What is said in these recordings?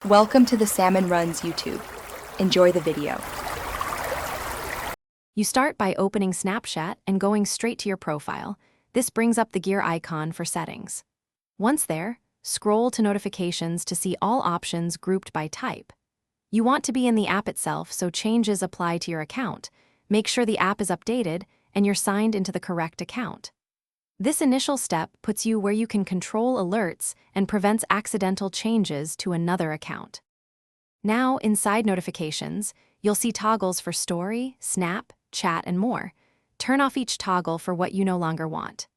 Welcome to the Salmon Runs YouTube. Enjoy the video. You start by opening Snapchat and going straight to your profile. This brings up the gear icon for settings. Once there, scroll to notifications to see all options grouped by type. You want to be in the app itself, so changes apply to your account. Make sure the app is updated and you're signed into the correct account. This initial step puts you where you can control alerts and prevents accidental changes to another account. Now, inside notifications, you'll see toggles for Story, Snap, Chat, and more. Turn off each toggle for what you no longer want.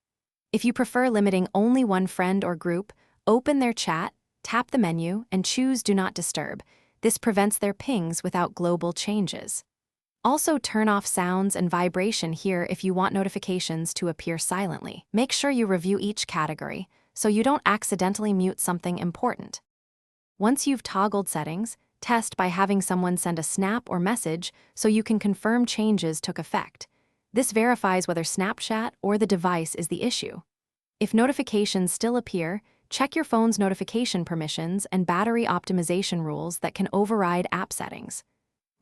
If you prefer limiting only one friend or group, open their chat, tap the menu, and choose Do Not Disturb. This prevents their pings without global changes. Also, turn off sounds and vibration here if you want notifications to appear silently. Make sure you review each category so you don't accidentally mute something important. Once you've toggled settings, test by having someone send a snap or message so you can confirm changes took effect. This verifies whether Snapchat or the device is the issue. If notifications still appear, check your phone's notification permissions and battery optimization rules that can override app settings.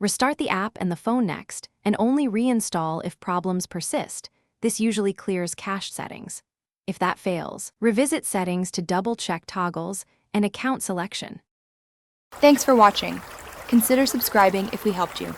Restart the app and the phone next, and only reinstall if problems persist. This usually clears cache settings. If that fails, revisit settings to double-check toggles and account selection. Thanks for watching. Consider subscribing if we helped you.